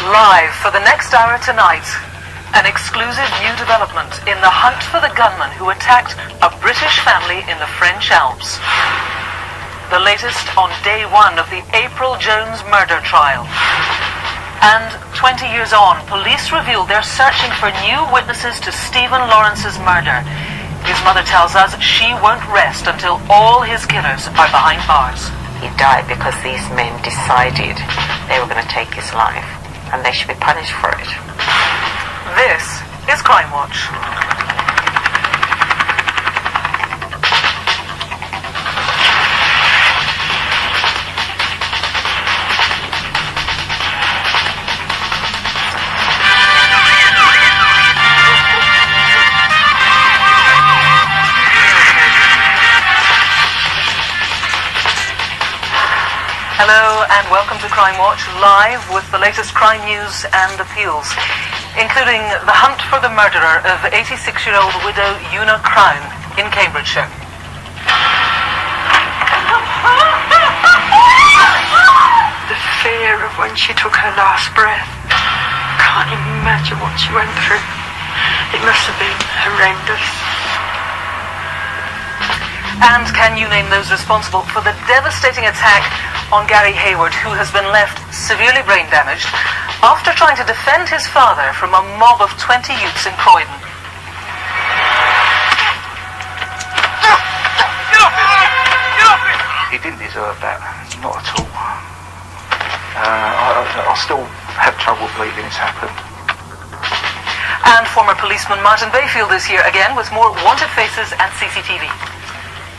Live for the next hour tonight, an exclusive new development in the hunt for the gunman who attacked a British family in the French Alps. The latest on day one of the April Jones murder trial. And 20 years on, police reveal they're searching for new witnesses to Stephen Lawrence's murder. His mother tells us she won't rest until all his killers are behind bars. He died because these men decided they were going to take his life, and they should be punished for it. This is Crime Watch. Hello and welcome to Crime Watch, live with the latest crime news and appeals, including the hunt for the murderer of 86-year-old widow Una Crown in Cambridgeshire. The fear of when she took her last breath. Can't imagine what she went through. It must have been horrendous. And can you name those responsible for the devastating attack on Gary Hayward, who has been left severely brain damaged after trying to defend his father from a mob of 20 youths in Croydon? He didn't deserve that, not at all. I'll still have trouble believing it's happened. And former policeman Martin Bayfield is here again with more wanted faces and CCTV.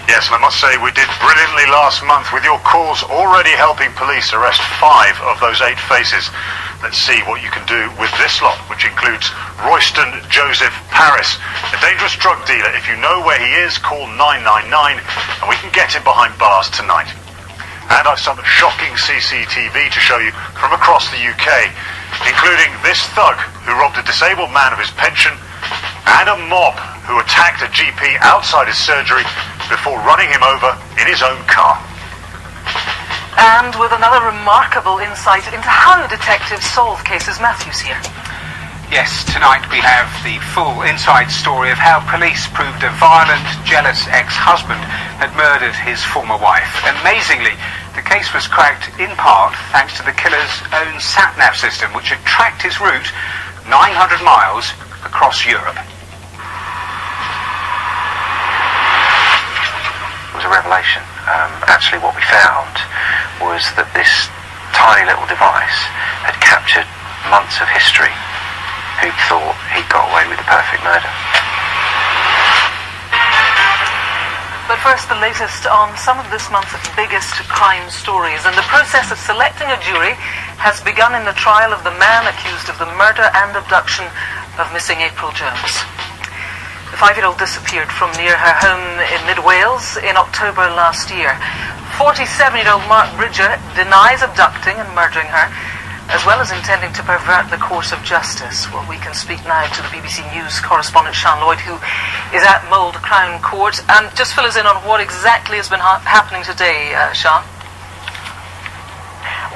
Yes, and I must say we did brilliantly last month with your calls already helping police arrest 5 of those 8 faces. Let's see what you can do with this lot, which includes Royston Joseph Paris, a dangerous drug dealer. If you know where he is, call 999 and we can get him behind bars tonight. And I've some shocking CCTV to show you from across the UK, including this thug who robbed a disabled man of his pension and a mob who attacked a GP outside his surgery before running him over in his own car. And with another remarkable insight into how detectives solve cases, Matthew's here. Yes, tonight we have the full inside story of how police proved a violent, jealous ex-husband had murdered his former wife. Amazingly, the case was cracked in part thanks to the killer's own sat-nav system, which had tracked his route 900 miles across Europe. It was a revelation. Actually what we found was that this tiny little device had captured months of history. Who thought he got away with the perfect murder? But first, the latest on some of this month's biggest crime stories. And the process of selecting a jury has begun in the trial of the man accused of the murder and abduction of missing April Jones. The 5-year-old disappeared from near her home in mid-Wales in October last year. 47-year-old Mark Bridger denies abducting and murdering her, as well as intending to pervert the course of justice. Well, we can speak now to the BBC News correspondent Sian Lloyd, who is at Mold Crown Court. And just fill us in on what exactly has been happening today, Sian.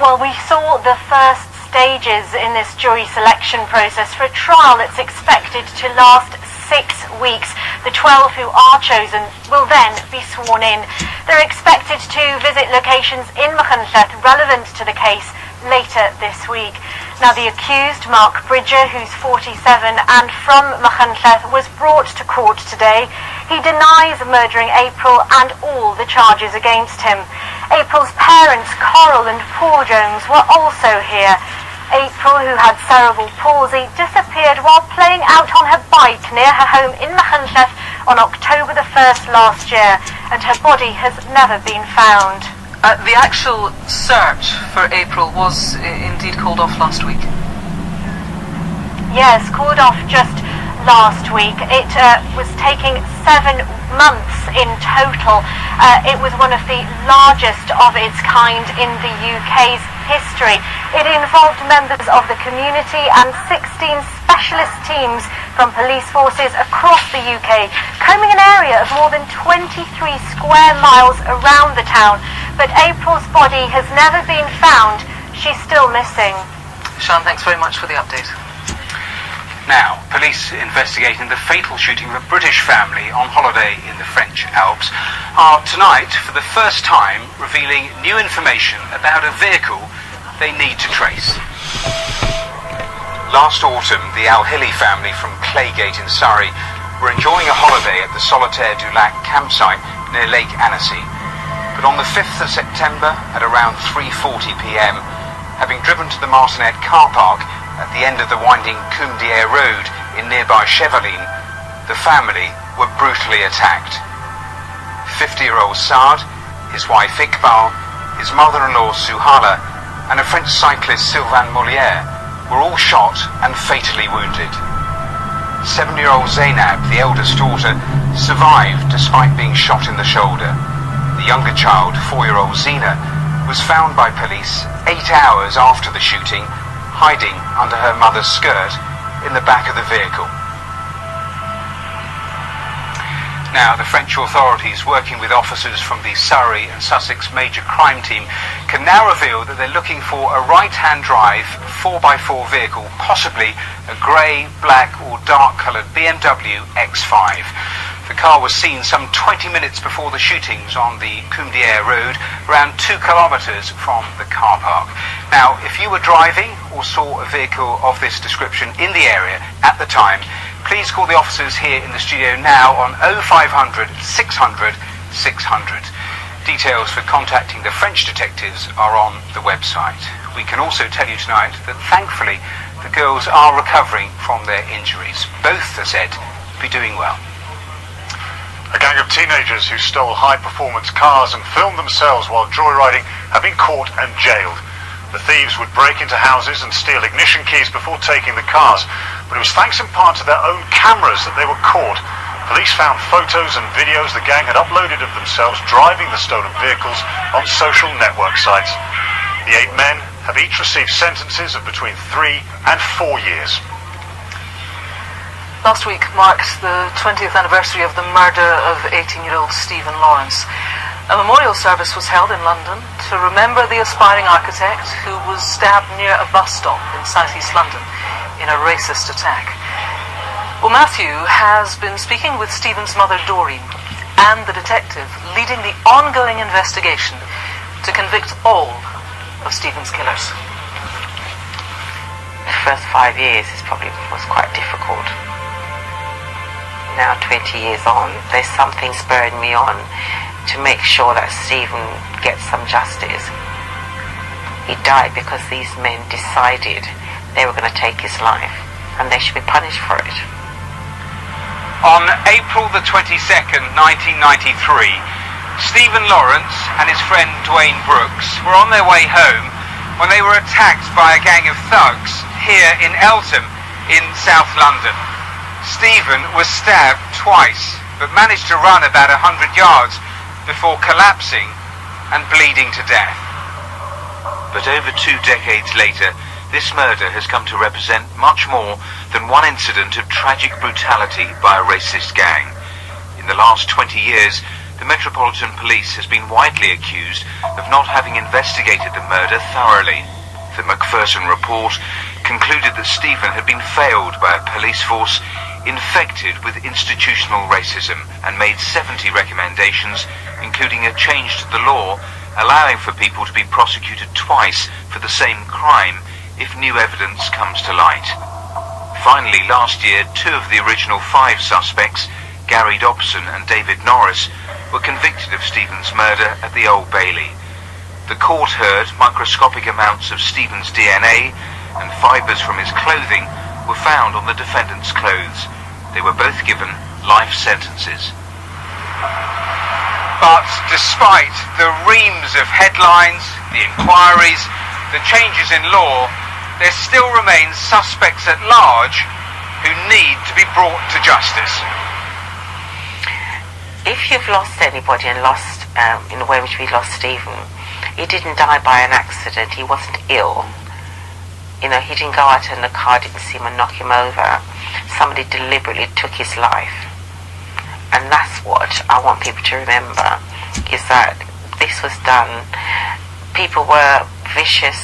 Well, we saw the first stages in this jury selection process for a trial that's expected to last 6 weeks. The 12 who are chosen will then be sworn in. They're expected to visit locations in Machynlleth relevant to the case later this week. Now, the accused, Mark Bridger, who's 47 and from Machynlleth, was brought to court today. He denies murdering April and all the charges against him. April's parents, Coral and Paul Jones, were also here. April, who had cerebral palsy, disappeared while playing out on her bike near her home in Machynlleth on October the 1st last year, and her body has never been found. The actual search for April was indeed called off last week. Yes, called off just last week. It was taking 7 months in total. It was one of the largest of its kind in the UK's history. It involved members of the community and 16 specialist teams from police forces across the UK, combing an area of more than 23 square miles around the town. But April's body has never been found. She's still missing. Sean, thanks very much for the update. Now, police investigating the fatal shooting of a British family on holiday in the French Alps are tonight, for the first time, revealing new information about a vehicle they need to trace. Last autumn, the Al-Hili family from Claygate in Surrey were enjoying a holiday at the Solitaire du Lac campsite near Lake Annecy. But on the 5th of September, at around 3:40 p.m, having driven to the Martinet car park at the end of the winding Combe-d'Air road in nearby Chevaline, the family were brutally attacked. 50-year-old Saad, his wife Iqbal, his mother-in-law Suhala, and a French cyclist Sylvain Molière were all shot and fatally wounded. 7-year-old Zainab, the eldest daughter, survived despite being shot in the shoulder. The younger child, 4-year-old Zina, was found by police 8 hours after the shooting, hiding under her mother's skirt in the back of the vehicle. Now, the French authorities, working with officers from the Surrey and Sussex Major Crime Team, can now reveal that they're looking for a right-hand drive 4x4 vehicle, possibly a grey, black or dark-coloured BMW X5. The car was seen some 20 minutes before the shootings on the Combe-d'Air road, around 2 kilometres from the car park. Now, if you were driving or saw a vehicle of this description in the area at the time, please call the officers here in the studio now on 0500 600 600. Details for contacting the French detectives are on the website. We can also tell you tonight that thankfully the girls are recovering from their injuries. Both are said to be doing well. A gang of teenagers who stole high-performance cars and filmed themselves while joyriding have been caught and jailed. The thieves would break into houses and steal ignition keys before taking the cars, but it was thanks in part to their own cameras that they were caught. Police found photos and videos the gang had uploaded of themselves driving the stolen vehicles on social network sites. The 8 men have each received sentences of between 3 and 4 years. Last week marked the 20th anniversary of the murder of 18-year-old Stephen Lawrence. A memorial service was held in London to remember the aspiring architect who was stabbed near a bus stop in southeast London in a racist attack. Well, Matthew has been speaking with Stephen's mother, Doreen, and the detective leading the ongoing investigation to convict all of Stephen's killers. The first 5 years was quite difficult. Now 20 years on, there's something spurring me on to make sure that Stephen gets some justice. He died because these men decided they were going to take his life, and they should be punished for it. On April the 22nd, 1993, Stephen Lawrence and his friend Dwayne Brooks were on their way home when they were attacked by a gang of thugs here in Eltham in South London. Stephen was stabbed twice, but managed to run about 100 yards before collapsing and bleeding to death. But over 2 decades later, this murder has come to represent much more than one incident of tragic brutality by a racist gang. In the last 20 years, the Metropolitan Police has been widely accused of not having investigated the murder thoroughly. The Macpherson report concluded that Stephen had been failed by a police force infected with institutional racism and made 70 recommendations, including a change to the law allowing for people to be prosecuted twice for the same crime if new evidence comes to light. Finally, last year, 2 of the original 5 suspects, Gary Dobson and David Norris, were convicted of Stephen's murder at the Old Bailey. The court heard microscopic amounts of Stephen's DNA and fibres from his clothing were found on the defendant's clothes. They were both given life sentences. But despite the reams of headlines, the inquiries, the changes in law, there still remains suspects at large who need to be brought to justice. If you've lost anybody and lost, in the way in which we lost Stephen, he didn't die by an accident, he wasn't ill. You know, he didn't go out in the car, didn't see him and knock him over. Somebody deliberately took his life. And that's what I want people to remember, is that this was done. People were vicious,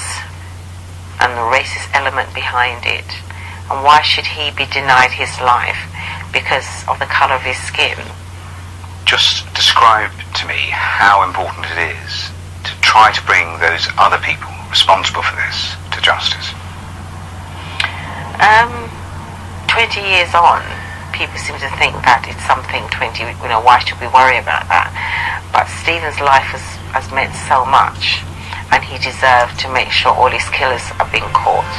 and the racist element behind it. And why should he be denied his life because of the colour of his skin? Just describe to me how important it is to try to bring those other people responsible for this to justice. 20 years on, people seem to think that it's something 20, why should we worry about that? But Stephen's life has meant so much, and he deserved to make sure all his killers are being caught.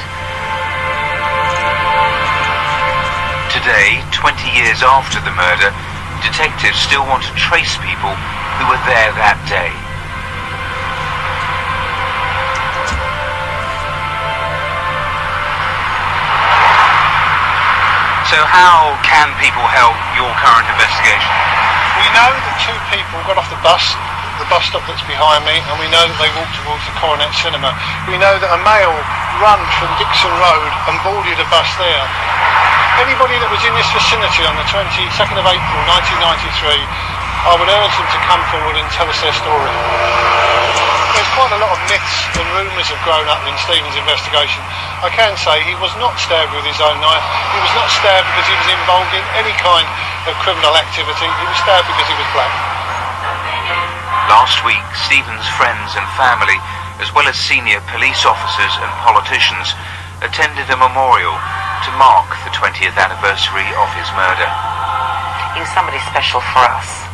Today, 20 years after the murder, detectives still want to trace people who were there that day. So how can people help your current investigation? We know that two people got off the bus stop that's behind me, and we know that they walked towards the Coronet Cinema. We know that a male ran from Dixon Road and boarded a bus there. Anybody that was in this vicinity on the 22nd of April 1993, I would urge them to come forward and tell us their story. There's quite a lot of myths and rumours have grown up in Stephen's investigation. I can say he was not stabbed with his own knife. He was not stabbed because he was involved in any kind of criminal activity. He was stabbed because he was black. Last week, Stephen's friends and family, as well as senior police officers and politicians, attended a memorial to mark the 20th anniversary of his murder. He was somebody special for us,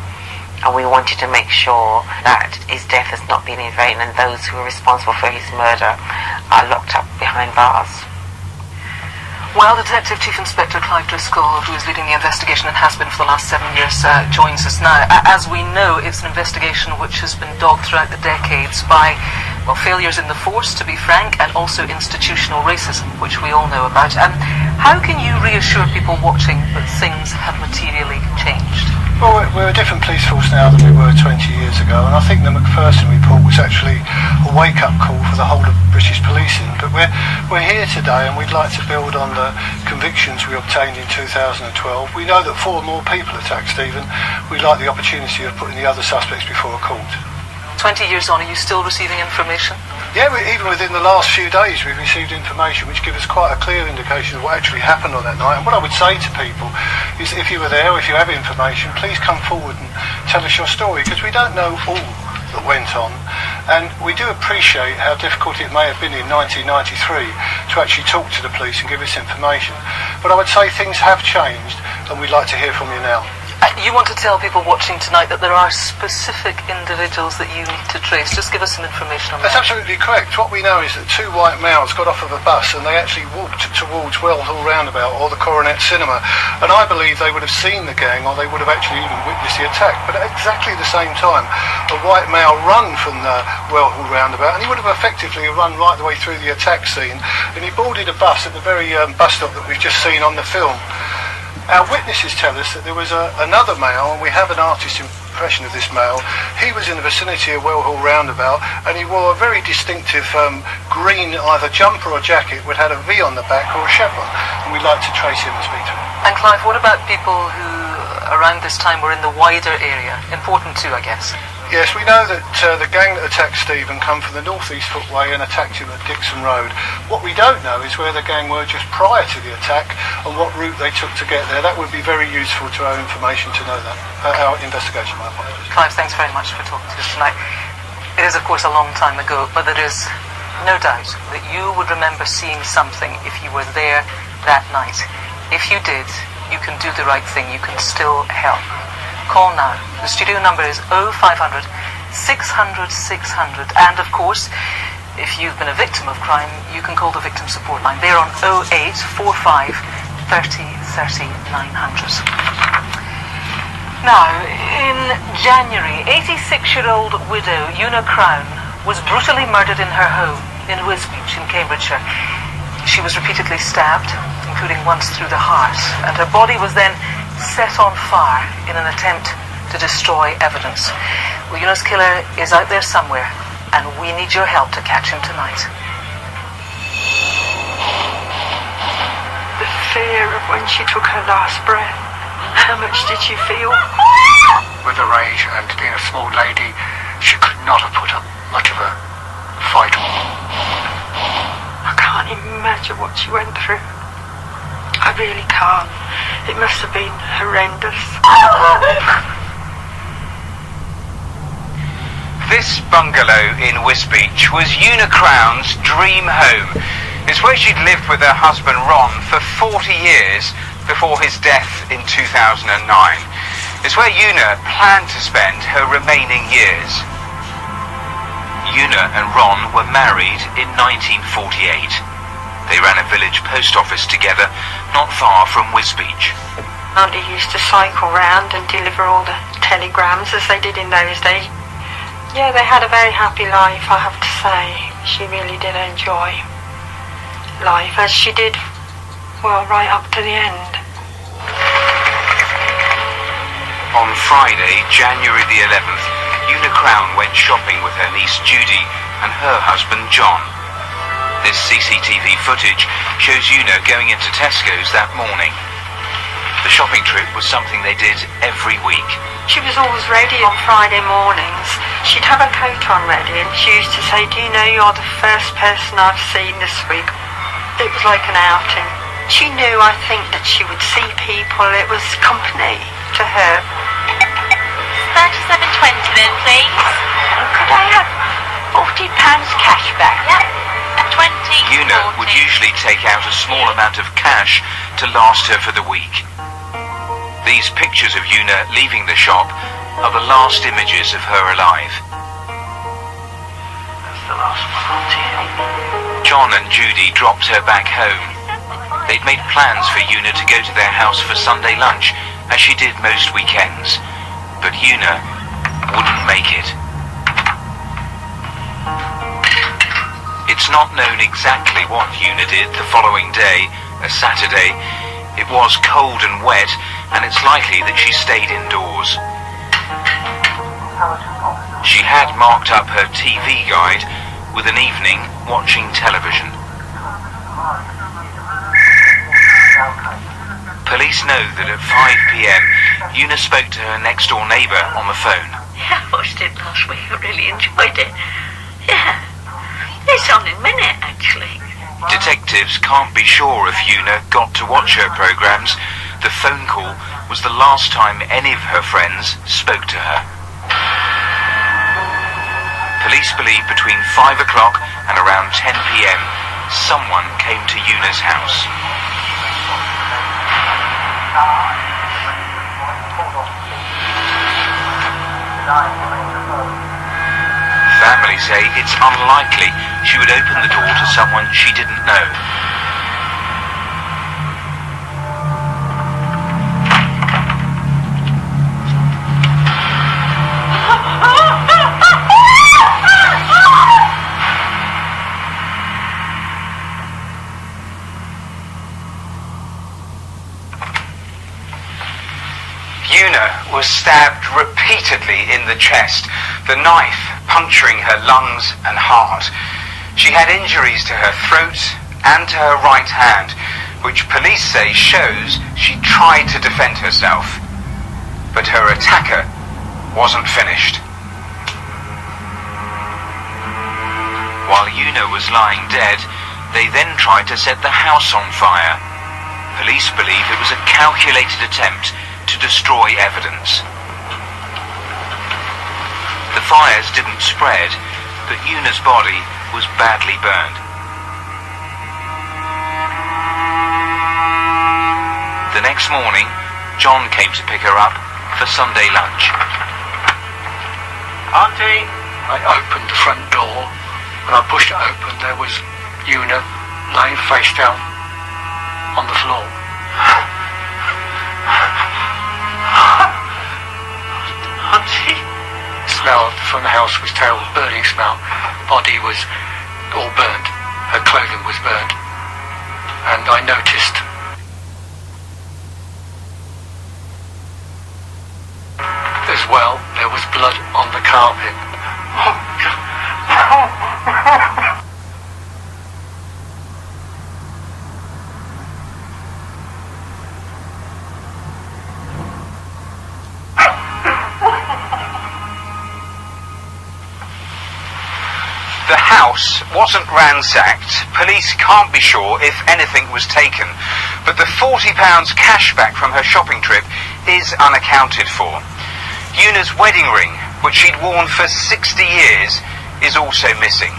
and we wanted to make sure that his death has not been in vain, and those who are responsible for his murder are locked up behind bars. Well, Detective Chief Inspector Clive Driscoll, who is leading the investigation and has been for the last 7 years, joins us now. As we know, it's an investigation which has been dogged throughout the decades by, failures in the force, to be frank, and also institutional racism, which we all know about. How can you reassure people watching that things have materially changed? Well, we're a different police force now than we were 20 years ago, and I think the Macpherson report was actually a wake-up call for the whole of British policing. But we're here today, and we'd like to build on the convictions we obtained in 2012. We know that 4 more people attacked Stephen. We'd like the opportunity of putting the other suspects before a court. 20 years on, are you still receiving information? Yeah, even within the last few days we've received information which gives us quite a clear indication of what actually happened on that night. And what I would say to people is, if you were there, if you have information, please come forward and tell us your story, because we don't know all that went on, and we do appreciate how difficult it may have been in 1993 to actually talk to the police and give us information. But I would say things have changed, and we'd like to hear from you now. You want to tell people watching tonight that there are specific individuals that you need to trace. Just give us some information on that. That's absolutely correct. What we know is that 2 white males got off of a bus and they actually walked towards Wellhall Roundabout or the Coronet Cinema. And I believe they would have seen the gang, or they would have actually even witnessed the attack. But at exactly the same time, a white male run from the Wellhall Roundabout, and he would have effectively run right the way through the attack scene. And he boarded a bus at the very bus stop that we've just seen on the film. Our witnesses tell us that there was another male, and we have an artist's impression of this male. He was in the vicinity of Wellhall Roundabout, and he wore a very distinctive green either jumper or jacket which had a V on the back or a chevron, and we'd like to trace him and speak to him. And Clive, what about people who around this time were in the wider area? Important too, I guess. Yes, we know that the gang that attacked Stephen come from the North East Footway and attacked him at Dixon Road. What we don't know is where the gang were just prior to the attack and what route they took to get there. That would be very useful to our information to know that. Our investigation, my apologies. Clive, thanks very much for talking to us tonight. It is, of course, a long time ago, but there is no doubt that you would remember seeing something if you were there that night. If you did, you can do the right thing. You can still help. Call now. The studio number is 0500 600 600. And of course, if you've been a victim of crime, you can call the victim support line. They're on 0845 30 30 900. Now, in January, 86-year-old widow Una Crown was brutally murdered in her home in Wisbech in Cambridgeshire. She was repeatedly stabbed, including once through the heart, and her body was then set on fire in an attempt to destroy evidence. Well, Una's killer is out there somewhere, and we need your help to catch him tonight. The fear of when she took her last breath. How much did she feel? With her age and being a small lady, she could not have put up much of a fight. I can't imagine what she went through. I really can't. It must have been horrendous. This bungalow in Wisbech was Una Crown's dream home. It's where she'd lived with her husband Ron for 40 years before his death in 2009. It's where Una planned to spend her remaining years. Una and Ron were married in 1948. They ran a village post office together, not far from Wisbech. Auntie used to cycle round and deliver all the telegrams as they did in those days. Yeah, they had a very happy life, I have to say. She really did enjoy life, as she did, well, right up to the end. On Friday, January the 11th, Una Crown went shopping with her niece Judy and her husband John. This CCTV footage shows Una going into Tesco's that morning. The shopping trip was something they did every week. She was always ready on Friday mornings. She'd have her coat on ready and she used to say, "Do you know you're the first person I've seen this week?" It was like an outing. She knew, I think, that she would see people. It was company to her. 37.20 then, please. Could I have £40 cash back? Yep. And 20. Una would usually take out a small amount of cash to last her for the week. These pictures of Una leaving the shop are the last images of her alive. That's the last one. John and Judy dropped her back home. They'd made plans for Una to go to their house for Sunday lunch, as she did most weekends. But Una wouldn't make it. It's not known exactly what Una did the following day, a Saturday. It was cold and wet, and it's likely that she stayed indoors. She had marked up her TV guide with an evening watching television. Police know that at 5 p.m, Una spoke to her next-door neighbour on the phone. Yeah, I watched it last week. I really enjoyed it. Yeah. It's on in a minute, actually. Detectives can't be sure if Una got to watch her programmes. The phone call was the last time any of her friends spoke to her. Police believe between 5 o'clock and around 10 p.m, someone came to Una's house. Family say it's unlikely she would open the door to someone she didn't know. Una was stabbed repeatedly in the chest, the knife puncturing her lungs and heart. She had injuries to her throat and to her right hand, which police say shows she tried to defend herself. But her attacker wasn't finished. While Una was lying dead, they then tried to set the house on fire. Police believe it was a calculated attempt to destroy evidence. The fires didn't spread, but Una's body was badly burned. The next morning, John came to pick her up for Sunday lunch. Auntie! I opened the front door. When I pushed it open, there was Una laying face down on the floor. Auntie? Smell from the house was terrible, burning smell. Body was all burnt. Her clothing was burnt. And I noticed as well there was blood on the carpet. Oh, God. The house wasn't ransacked. Police can't be sure if anything was taken, but the £40 cash back from her shopping trip is unaccounted for. Una's wedding ring, which she'd worn for 60 years, is also missing.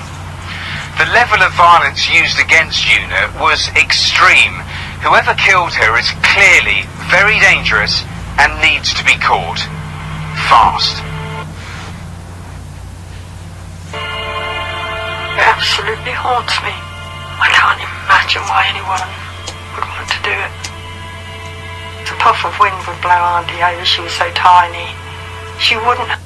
The level of violence used against Una was extreme. Whoever killed her is clearly very dangerous and needs to be caught. Fast. It absolutely haunts me. I can't imagine why anyone would want to do it. A puff of wind would blow Auntie over. She was so tiny. She wouldn't have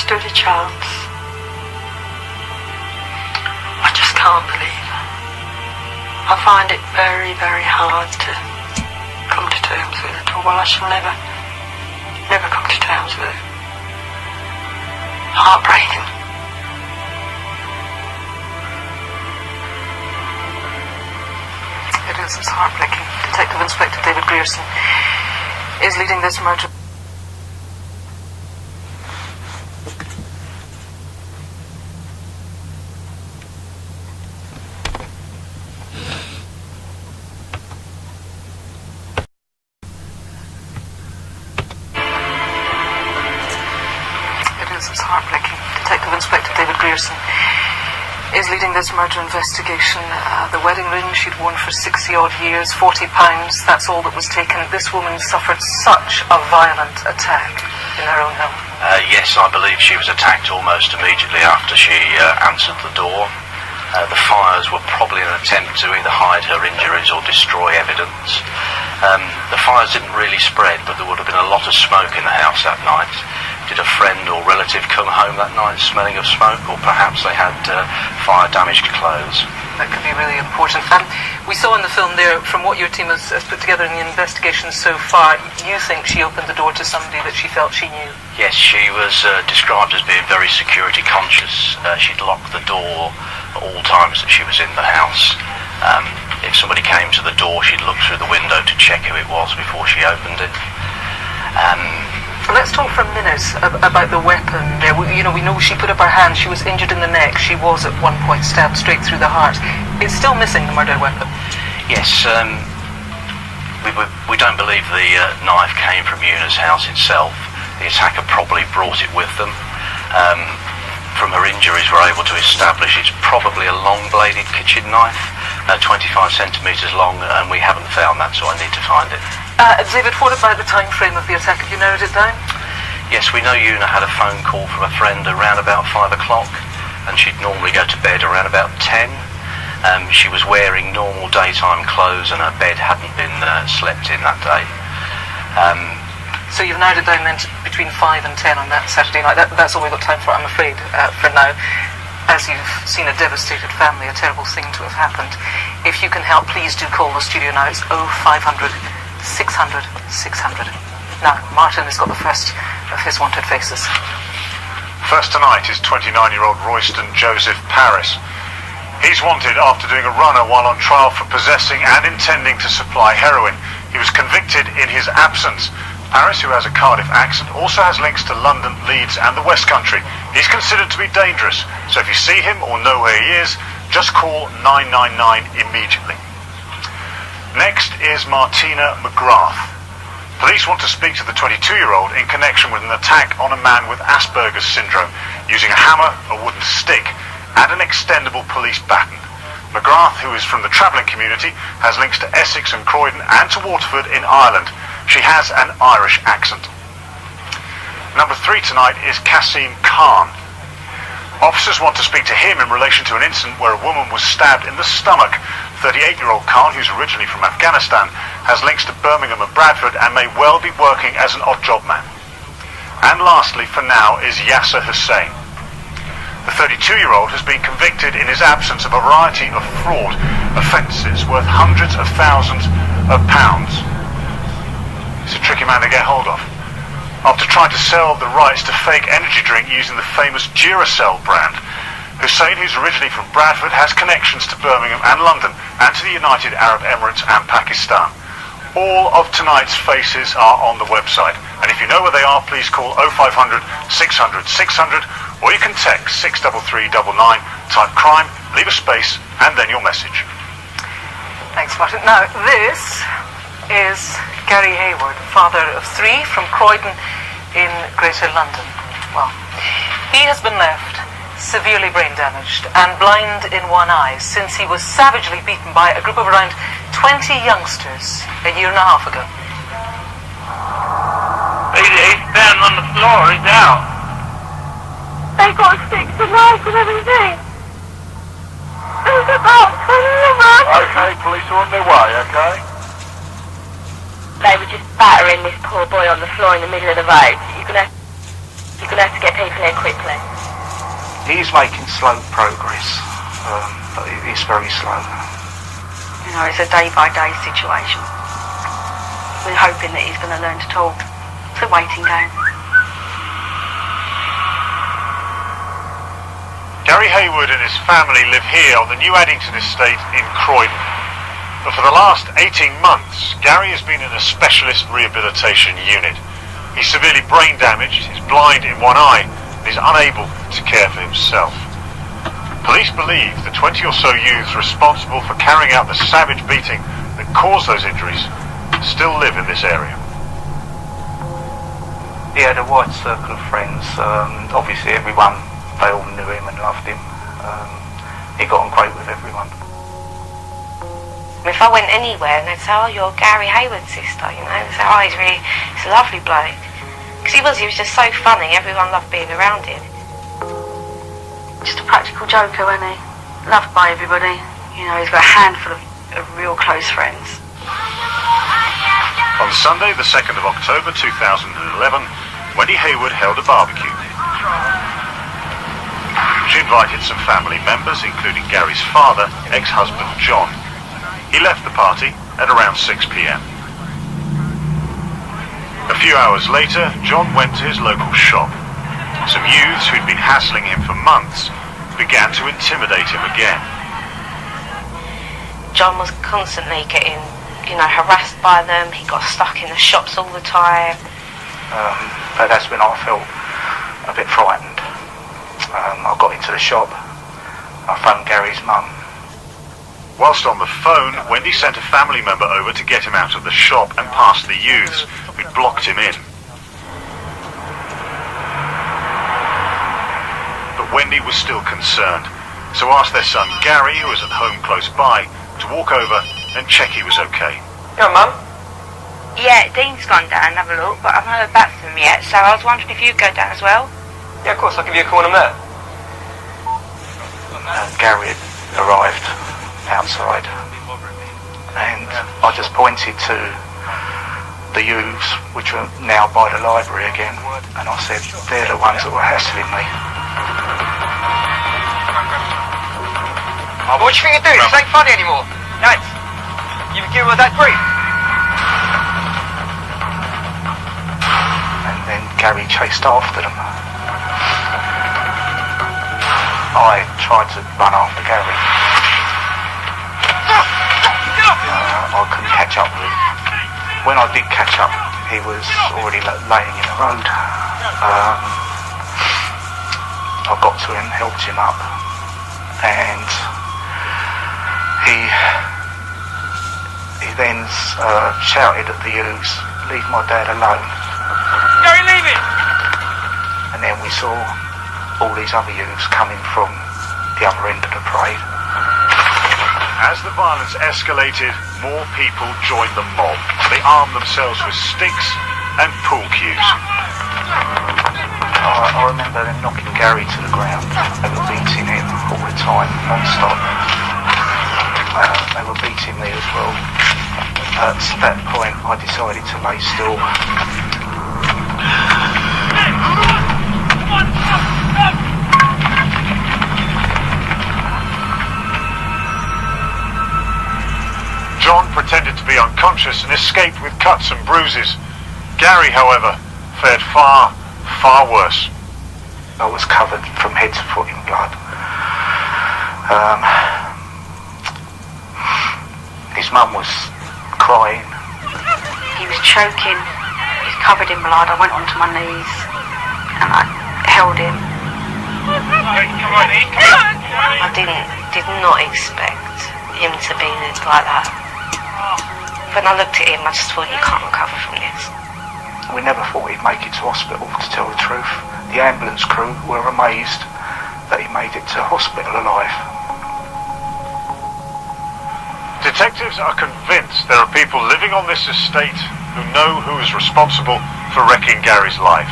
stood a chance. I just can't believe it. I find it very, very hard to come to terms with it. Well, I shall never come to terms with it. Heartbreaking. It is. It's heartbreaking. Detective Inspector David Grierson is leading this murder. It's heartbreaking. Detective Inspector David Grierson is leading this murder investigation. The wedding ring she'd worn for 60-odd years, £40, that's all that was taken. This woman suffered such a violent attack in her own home. Yes, I believe she was attacked almost immediately after she answered the door. The fires were probably an attempt to either hide her injuries or destroy evidence. The fires didn't really spread, but there would have been a lot of smoke in the house that night. Did a friend or relative come home that night smelling of smoke, or perhaps they had fire-damaged clothes? That could be really important. We saw in the film there, from what your team has put together in the investigation so far, you think she opened the door to somebody that she felt she knew? Yes, she was described as being very security conscious. She'd lock the door at all times that she was in the house. If somebody came to the door, she'd look through the window to check who it was before she opened it. Let's talk for a minute about the weapon there. We know she put up her hand. She was injured in the neck. She was at one point stabbed straight through the heart. It's still missing, the murder weapon. Yes, we don't believe the knife came from Una's house itself. The attacker probably brought it with them. From her injuries, we're able to establish it's probably a long-bladed kitchen knife, 25 centimetres long, and we haven't found that, so I need to find it. David, what about the time frame of the attack? Have you narrowed it down? Yes, we know Una had a phone call from a friend around about 5 o'clock, and she'd normally go to bed around about 10. She was wearing normal daytime clothes, and her bed hadn't been slept in that day. So you've narrowed it down then to between 5 and 10 on that Saturday night. That's all we've got time for, I'm afraid, for now. As you've seen a devastated family, a terrible thing to have happened. If you can help, please do call the studio now. It's 0500 600 600. Now, Martin has got the first of his wanted faces. First tonight is 29-year-old Royston Joseph Paris. He's wanted after doing a runner while on trial for possessing and intending to supply heroin. He was convicted in his absence. Paris, who has a Cardiff accent, also has links to London, Leeds and the West Country. He's considered to be dangerous, so if you see him or know where he is, just call 999 immediately. Next is Martina McGrath. Police want to speak to the 22-year-old in connection with an attack on a man with Asperger's syndrome using a hammer, a wooden stick and an extendable police baton. McGrath, who is from the travelling community, has links to Essex and Croydon and to Waterford in Ireland. She has an Irish accent. Number 3 tonight is Kasim Khan. Officers want to speak to him in relation to an incident where a woman was stabbed in the stomach. 38-year-old Khan, who's originally from Afghanistan, has links to Birmingham and Bradford and may well be working as an odd job man. And lastly, for now, is Yasser Hussain. The 32-year-old has been convicted in his absence of a variety of fraud offences worth hundreds of thousands of pounds. It's a tricky man to get hold of. After trying to sell the rights to fake energy drink using the famous Duracell brand, Hussein, who's originally from Bradford, has connections to Birmingham and London, and to the United Arab Emirates and Pakistan. All of tonight's faces are on the website, and if you know where they are, please call 0500 600 600, or you can text 63399, type crime, leave a space, and then your message. Thanks, Martin. Now, this is Gary Hayward, father of 3 from Croydon in Greater London. Well, he has been left severely brain damaged and blind in one eye since he was savagely beaten by a group of around 20 youngsters a year and a half ago. He's down on the floor, he's out. They got sticks and knives and everything. There's about 20 of them. Okay, police are on their way, okay? They were just battering this poor boy on the floor in the middle of the road. You're gonna have to get people here quickly. He's making slow progress, but it's very slow. You know, it's a day-by-day situation. We're hoping that he's going to learn to talk. It's a waiting game. Gary Hayward and his family live here on the New Addington estate in Croydon. But for the last 18 months, Gary has been in a specialist rehabilitation unit. He's severely brain damaged, he's blind in one eye, and he's unable to care for himself. Police believe the 20 or so youths responsible for carrying out the savage beating that caused those injuries still live in this area. He had a wide circle of friends. Obviously everyone, they all knew him and loved him. He got on great with everyone. If I went anywhere and they'd say, oh, you're Gary Hayward's sister, you know, they'd say, oh, he's a lovely bloke. Because he was just so funny, everyone loved being around him. Just a practical joker, wasn't he? Loved by everybody. You know, he's got a handful of real close friends. On Sunday, the 2nd of October 2011, Wendy Hayward held a barbecue. She invited some family members, including Gary's father, ex-husband John. He left the party at around 6 p.m. A few hours later, John went to his local shop. Some youths who'd been hassling him for months began to intimidate him again. John was constantly getting, harassed by them. He got stuck in the shops all the time. But that's when I felt a bit frightened. I got into the shop. I phoned Gary's mum. Whilst on the phone, Wendy sent a family member over to get him out of the shop and past the youths who'd blocked him in. But Wendy was still concerned, so asked their son Gary, who was at home close by, to walk over and check he was okay. Yeah, Mum? Yeah, Dean's gone down and have a look, but I've not heard back from him yet, so I was wondering if you'd go down as well. Yeah, of course, I'll give you a call when I'm there. Gary had arrived outside, and I just pointed to the youths, which were now by the library again, and I said, they're the ones that were hassling me. Oh, what do you think you're doing? This ain't funny anymore. Nance, you've given her that grief. And then Gary chased after them. I tried to run after Gary. I couldn't catch up with him. When I did catch up, he was already laying in the road. I got to him, helped him up, and he then shouted at the youths, "Leave my dad alone." Gary, leave it! And then we saw all these other youths coming from the other end of the parade. As the violence escalated, more people joined the mob. They armed themselves with sticks and pool cues. I remember them knocking Gary to the ground. They were beating him all the time, non-stop. They were beating me as well. At that point, I decided to lay still. John pretended to be unconscious and escaped with cuts and bruises. Gary, however, fared far, far worse. I was covered from head to foot in blood. His mum was crying. He was choking. He's covered in blood. I went onto my knees and I held him. I did not expect him to be like that. When I looked at him, I just thought, you can't recover from this. We never thought he'd make it to hospital, to tell the truth. The ambulance crew were amazed that he made it to hospital alive. Detectives are convinced there are people living on this estate who know who is responsible for wrecking Gary's life.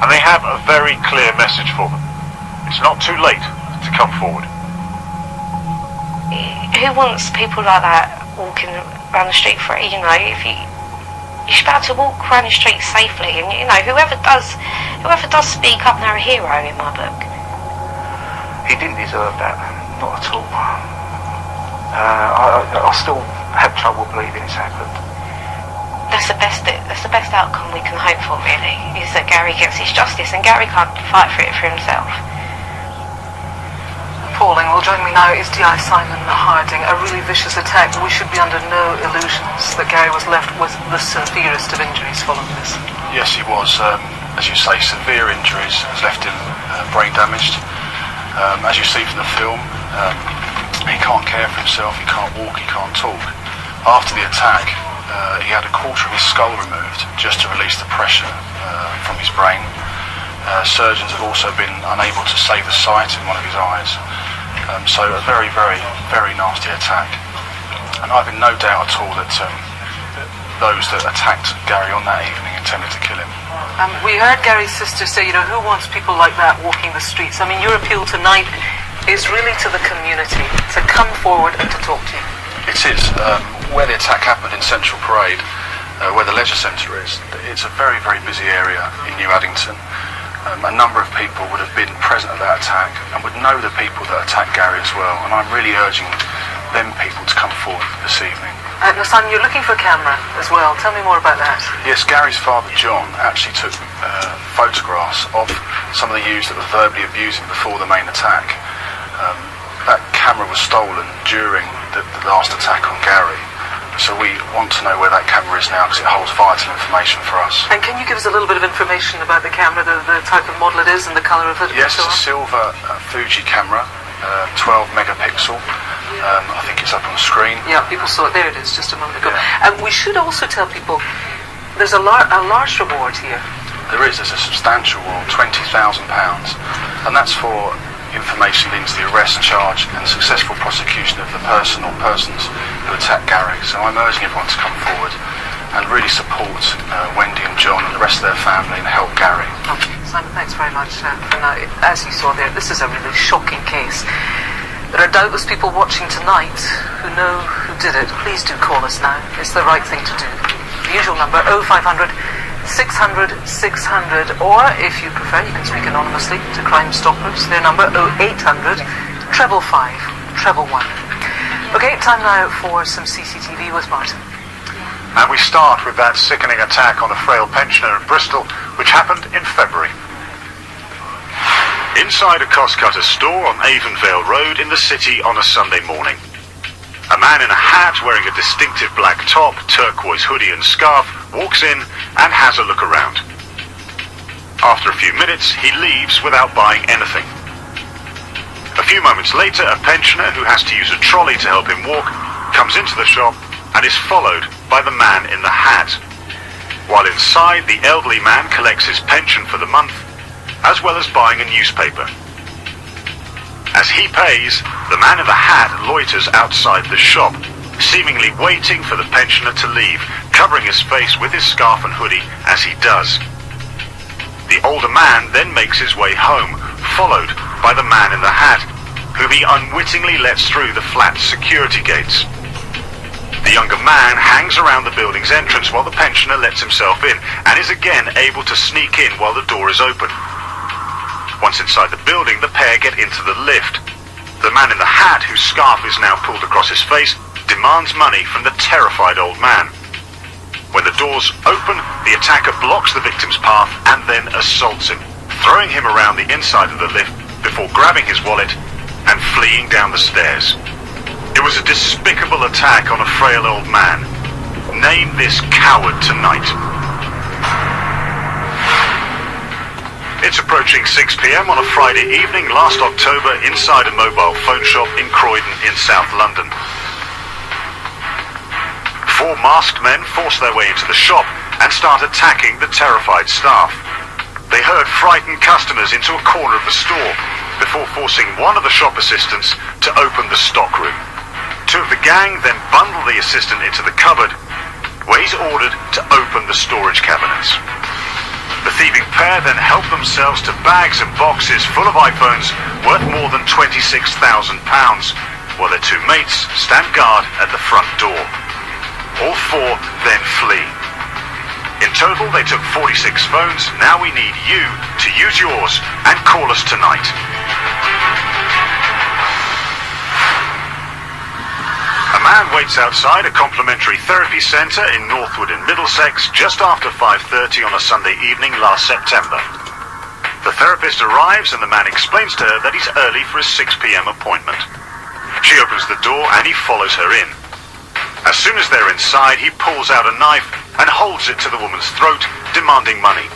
And they have a very clear message for them. It's not too late to come forward. Who wants people like that walking around the street free? You know, if you should be able to walk around the street safely, and you know, whoever does speak up, they're a hero in my book. He didn't deserve that, not at all. I still have trouble believing it's happened. That's the best outcome we can hope for, really, is that Gary gets his justice, and Gary can't fight for it for himself. Appalling. Well, joining me now is D.I. Simon Harding. A really vicious attack. We should be under no illusions that Gary was left with the severest of injuries following this. Yes, he was, as you say, severe injuries. Has left him brain damaged. As you see from the film, he can't care for himself, he can't walk, he can't talk. After the attack, he had a quarter of his skull removed just to release the pressure from his brain. Surgeons have also been unable to save the sight in one of his eyes. So a very, very, very nasty attack. And I've in no doubt at all that those that attacked Gary on that evening intended to kill him. We heard Gary's sister say, you know, who wants people like that walking the streets? I mean, your appeal tonight is really to the community, to come forward and to talk to you. It is. Where the attack happened in Central Parade, where the leisure centre is, it's a very, very busy area in New Addington. A number of people would have been present at that attack and would know the people that attacked Gary as well. And I'm really urging them people to come forward this evening. Nassan, you're looking for a camera as well. Tell me more about that. Yes, Gary's father, John, actually took photographs of some of the youths that were verbally abusing before the main attack. That camera was stolen during the last attack on Gary. So we want to know where that camera is now because it holds vital information for us. And can you give us a little bit of information about the camera, the type of model it is and the colour of it? Yes, it's a silver Fuji camera, 12 megapixel. I think it's up on the screen. Yeah, people saw it. There it is, just a moment ago. And we should also tell people there's a large reward here. There's a substantial reward, £20,000, and that's for information into the arrest, charge and successful prosecution of the person or persons who attacked Gary. So I'm urging everyone to come forward and really support Wendy and John and the rest of their family and help Gary. Okay, Simon, thanks very much for now. As you saw there, this is a really shocking case. There are doubtless people watching tonight who know who did it. Please do call us now. It's the right thing to do. The usual number, 0500 600 600, or if you prefer, you can speak anonymously to Crime Stoppers. Their number, 0800 555 111. Okay, time now for some CCTV with Martin. And we start with that sickening attack on a frail pensioner in Bristol, which happened in February. Inside a cost-cutter store on Avonvale Road in the city on a Sunday morning. A man in a hat wearing a distinctive black top, turquoise hoodie and scarf walks in and has a look around. After a few minutes, he leaves without buying anything. A few moments later, a pensioner who has to use a trolley to help him walk comes into the shop and is followed by the man in the hat. While inside, the elderly man collects his pension for the month, as well as buying a newspaper. As he pays, the man in the hat loiters outside the shop, seemingly waiting for the pensioner to leave, covering his face with his scarf and hoodie as he does. The older man then makes his way home, followed by the man in the hat, whom he unwittingly lets through the flat security gates. The younger man hangs around the building's entrance while the pensioner lets himself in, and is again able to sneak in while the door is open. Once inside the building, the pair get into the lift. The man in the hat, whose scarf is now pulled across his face, demands money from the terrified old man. When the doors open, the attacker blocks the victim's path and then assaults him, throwing him around the inside of the lift before grabbing his wallet and fleeing down the stairs. It was a despicable attack on a frail old man. Name this coward tonight. It's approaching 6 p.m. on a Friday evening last October inside a mobile phone shop in Croydon in South London. 4 masked men forced their way into the shop and start attacking the terrified staff. They herd frightened customers into a corner of the store before forcing one of the shop assistants to open the stock room. 2 of the gang then bundle the assistant into the cupboard, where he's ordered to open the storage cabinets. The thieving pair then help themselves to bags and boxes full of iPhones worth more than £26,000, while their 2 mates stand guard at the front door. All 4 then flee. In total, they took 46 phones. Now we need you to use yours and call us tonight. A man waits outside a complimentary therapy centre in Northwood in Middlesex just after 5:30 on a Sunday evening last September. The therapist arrives and the man explains to her that he's early for his 6 p.m. appointment. She opens the door and he follows her in. As soon as they're inside, he pulls out a knife and holds it to the woman's throat, demanding money.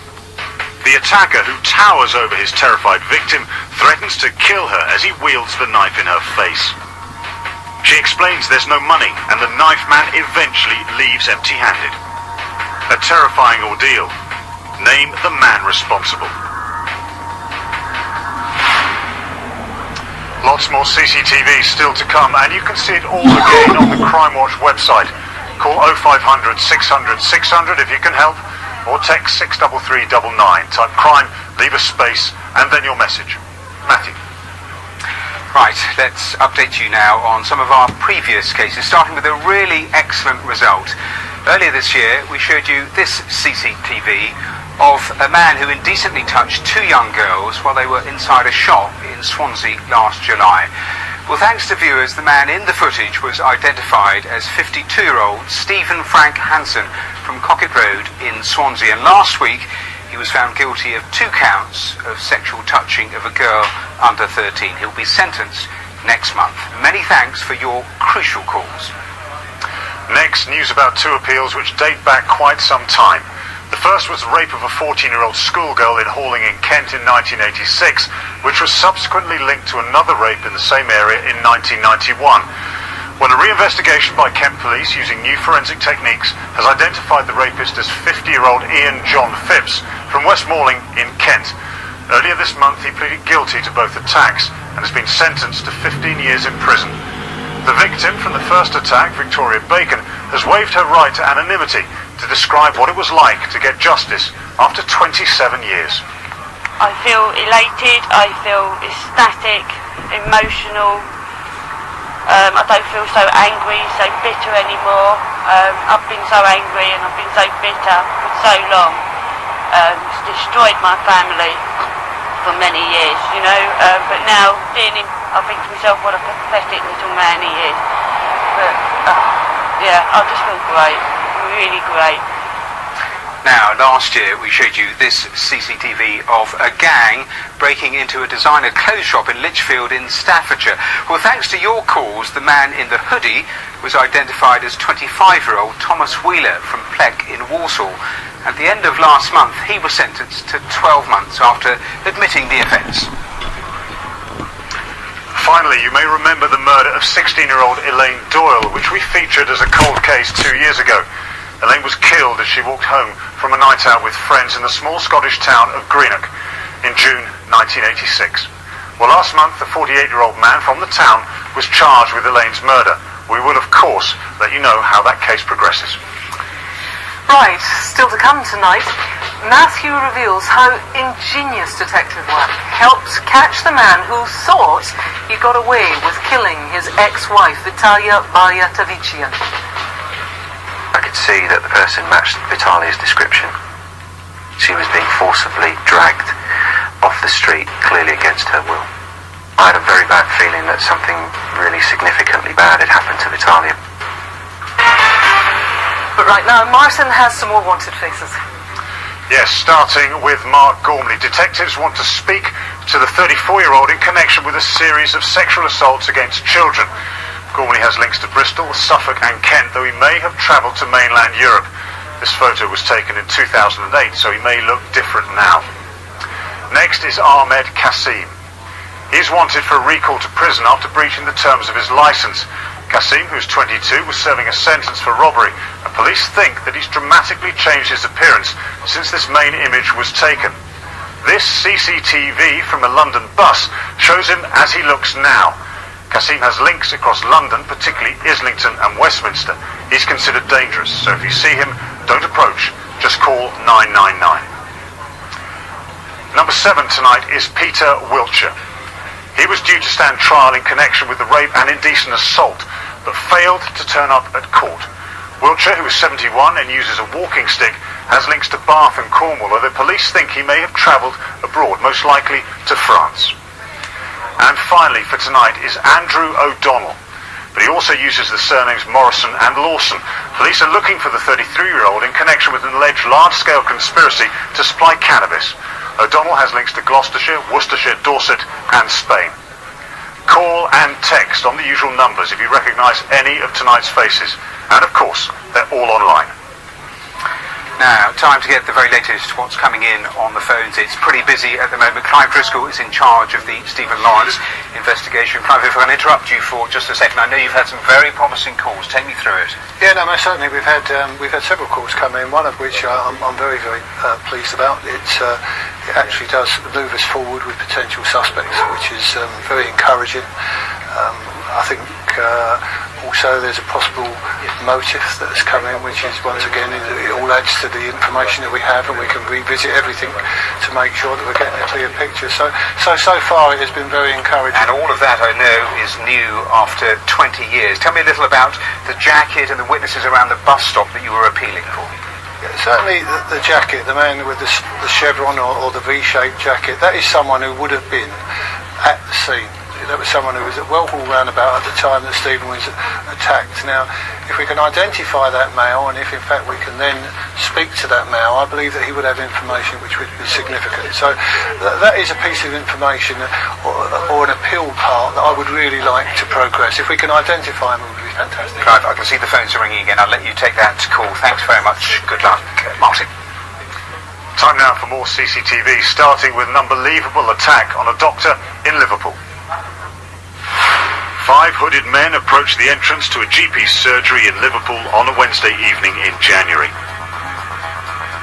The attacker, who towers over his terrified victim, threatens to kill her as he wields the knife in her face. She explains there's no money, and the knife man eventually leaves empty-handed. A terrifying ordeal. Name the man responsible. Lots more CCTV still to come, and you can see it all again on the Crime Watch website. Call 0500 600 600 if you can help, or text 63399. Type crime, leave a space, and then your message. Matthew. Right, let's update you now on some of our previous cases, starting with a really excellent result. Earlier this year, we showed you this CCTV of a man who indecently touched 2 young girls while they were inside a shop in Swansea last July. Well, thanks to viewers, the man in the footage was identified as 52-year-old Stephen Frank Hansen from Cocket Road in Swansea, and last week he was found guilty of 2 counts of sexual touching of a girl under 13. He'll be sentenced next month. Many thanks for your crucial calls. Next, news about 2 appeals which date back quite some time. The first was the rape of a 14-year-old schoolgirl in Halling in Kent in 1986, which was subsequently linked to another rape in the same area in 1991. When a reinvestigation by Kent police using new forensic techniques has identified the rapist as 50-year-old Ian John Phipps from Westmoreland in Kent. Earlier this month he pleaded guilty to both attacks and has been sentenced to 15 years in prison. The victim from the first attack, Victoria Bacon, has waived her right to anonymity to describe what it was like to get justice after 27 years. I feel elated, I feel ecstatic, emotional. I don't feel so angry, so bitter anymore. I've been so angry and I've been so bitter for so long. It's destroyed my family for many years, you know. But now, seeing him, I think to myself what a pathetic little man he is. But, yeah, I just feel great, really great. Now, last year we showed you this CCTV of a gang breaking into a designer clothes shop in Lichfield in Staffordshire. Well, thanks to your calls, the man in the hoodie was identified as 25-year-old Thomas Wheeler from Pleck in Walsall. At the end of last month, he was sentenced to 12 months after admitting the offence. Finally, you may remember the murder of 16-year-old Elaine Doyle, which we featured as a cold case 2 years ago. Elaine was killed as she walked home from a night out with friends in the small Scottish town of Greenock in June 1986. Well, last month, the 48-year-old man from the town was charged with Elaine's murder. We will, of course, let you know how that case progresses. Right, still to come tonight, Matthew reveals how ingenious detective work helped catch the man who thought he got away with killing his ex-wife, Vitalia Baliatavicia. I could see that the person matched Vitalia's description. She was being forcibly dragged off the street, clearly against her will. I had a very bad feeling that something really significantly bad had happened to Vitalia. But right now, Martin has some more wanted faces. Yes, starting with Mark Gormley. Detectives want to speak to the 34-year-old in connection with a series of sexual assaults against children. Gormley has links to Bristol, Suffolk and Kent, though he may have travelled to mainland Europe. This photo was taken in 2008, so he may look different now. Next is Ahmed Kassim. He's wanted for recall to prison after breaching the terms of his licence. Kassim, who's 22, was serving a sentence for robbery, and police think that he's dramatically changed his appearance since this main image was taken. This CCTV from a London bus shows him as he looks now. Kassim has links across London, particularly Islington and Westminster. He's considered dangerous, so if you see him, don't approach, just call 999. Number 7 tonight is Peter Wiltshire. He was due to stand trial in connection with the rape and indecent assault, but failed to turn up at court. Wiltshire, who is 71 and uses a walking stick, has links to Bath and Cornwall, although police think he may have travelled abroad, most likely to France. And finally for tonight is Andrew O'Donnell, but he also uses the surnames Morrison and Lawson. Police are looking for the 33-year-old in connection with an alleged large-scale conspiracy to supply cannabis. O'Donnell has links to Gloucestershire, Worcestershire, Dorset and Spain. Call and text on the usual numbers if you recognise any of tonight's faces. And of course, they're all online. Now, time to get the very latest what's coming in on the phones. It's pretty busy at the moment. Clive Driscoll is in charge of the Stephen Lawrence investigation. Clive, if I can interrupt you for just a second, I know you've had some very promising calls. Take me through it. Yeah, no, most certainly. We've had several calls come in, one of which I'm very, very pleased about. It actually does move us forward with potential suspects, which is very encouraging. I think also there's a possible motive that's come in, which is, once again, it all adds to the information that we have, and we can revisit everything to make sure that we're getting a clear picture. So far it has been very encouraging. And all of that, I know, is new after 20 years. Tell me a little about the jacket and the witnesses around the bus stop that you were appealing for. Yeah, certainly the jacket, the man with the chevron or the V-shaped jacket, that is someone who would have been at the scene. That was someone who was at Wellhall roundabout at the time that Stephen was attacked. Now, if we can identify that male, and if in fact we can then speak to that male, I believe that he would have information which would be significant. So that is a piece of information or an appeal part that I would really like to progress. If we can identify him, it would be fantastic. Clive, I can see the phones are ringing again. I'll let you take that call. Thanks very much. Good luck. Martin. Time now for more CCTV, starting with an unbelievable attack on a doctor in Liverpool. 5 hooded men approached the entrance to a GP's surgery in Liverpool on a Wednesday evening in January.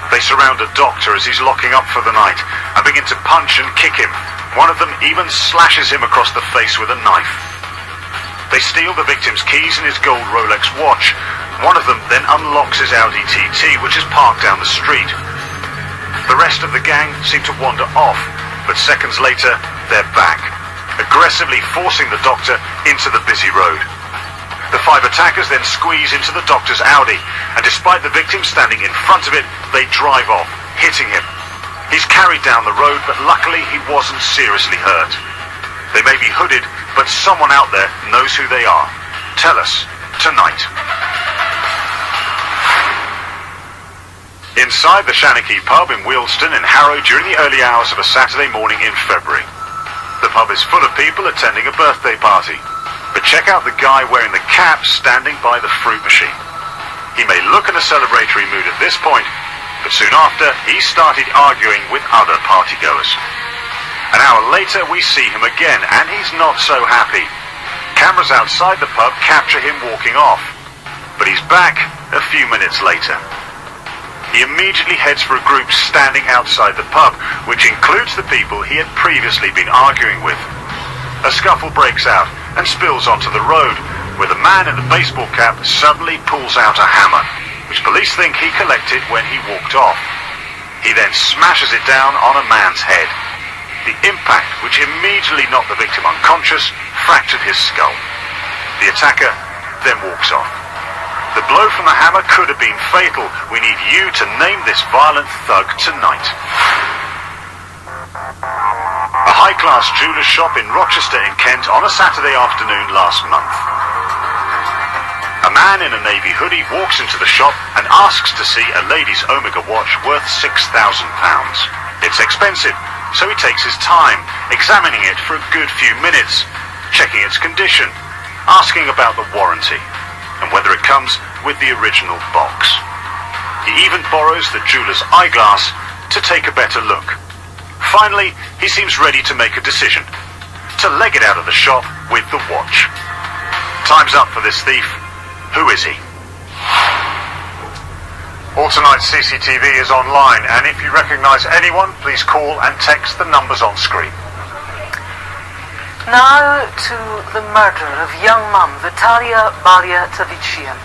They surround a doctor as he's locking up for the night and begin to punch and kick him. One of them even slashes him across the face with a knife. They steal the victim's keys and his gold Rolex watch. One of them then unlocks his Audi TT, which is parked down the street. The rest of the gang seem to wander off, but seconds later they're back, aggressively forcing the doctor into the busy road. The 5 attackers then squeeze into the doctor's Audi, and despite the victim standing in front of it, they drive off, hitting him. He's carried down the road, but luckily he wasn't seriously hurt. They may be hooded, but someone out there knows who they are. Tell us tonight. Inside the Shanachie pub in Wealdstone in Harrow during the early hours of a Saturday morning in February. The pub is full of people attending a birthday party. But check out the guy wearing the cap standing by the fruit machine. He may look in a celebratory mood at this point, but soon after he started arguing with other partygoers. An hour later we see him again, and he's not so happy. Cameras outside the pub capture him walking off, but he's back a few minutes later. He immediately heads for a group standing outside the pub, which includes the people he had previously been arguing with. A scuffle breaks out and spills onto the road, where the man in the baseball cap suddenly pulls out a hammer, which police think he collected when he walked off. He then smashes it down on a man's head. The impact, which immediately knocked the victim unconscious, fractured his skull. The attacker then walks off. The blow from the hammer could have been fatal. We need you to name this violent thug tonight. A high-class jeweller's shop in Rochester in Kent on a Saturday afternoon last month. A man in a navy hoodie walks into the shop and asks to see a lady's Omega watch worth £6,000. It's expensive, so he takes his time, examining it for a good few minutes, checking its condition, asking about the warranty, and whether it comes with the original box. He even borrows the jeweller's eyeglass to take a better look. Finally, he seems ready to make a decision, to leg it out of the shop with the watch. Time's up for this thief. Who is he? All tonight's CCTV is online, and if you recognise anyone, please call and text the numbers on screen. Now to the murder of young mum Vitalia Baliatavician.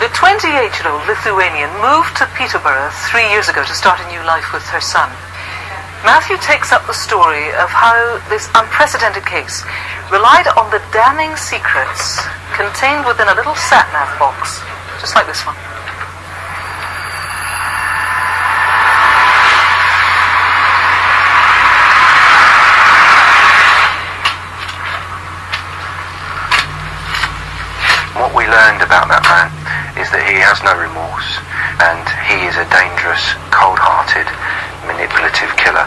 The 28-year-old Lithuanian moved to Peterborough 3 years ago to start a new life with her son. Matthew takes up the story of how this unprecedented case relied on the damning secrets contained within a little sat-nav box, just like this one. What we learned about that man is that he has no remorse, and he is a dangerous, cold-hearted, manipulative killer.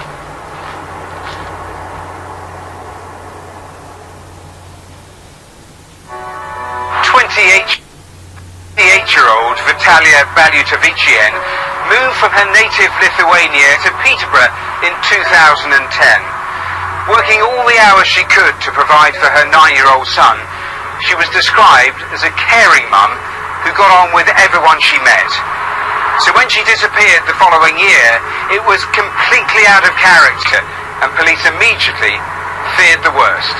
The 8-year-old Vitalia Baliatavician moved from her native Lithuania to Peterborough in 2010. Working all the hours she could to provide for her 9-year-old son, she was described as a caring mum who got on with everyone she met. So when she disappeared the following year, it was completely out of character, and police immediately feared the worst.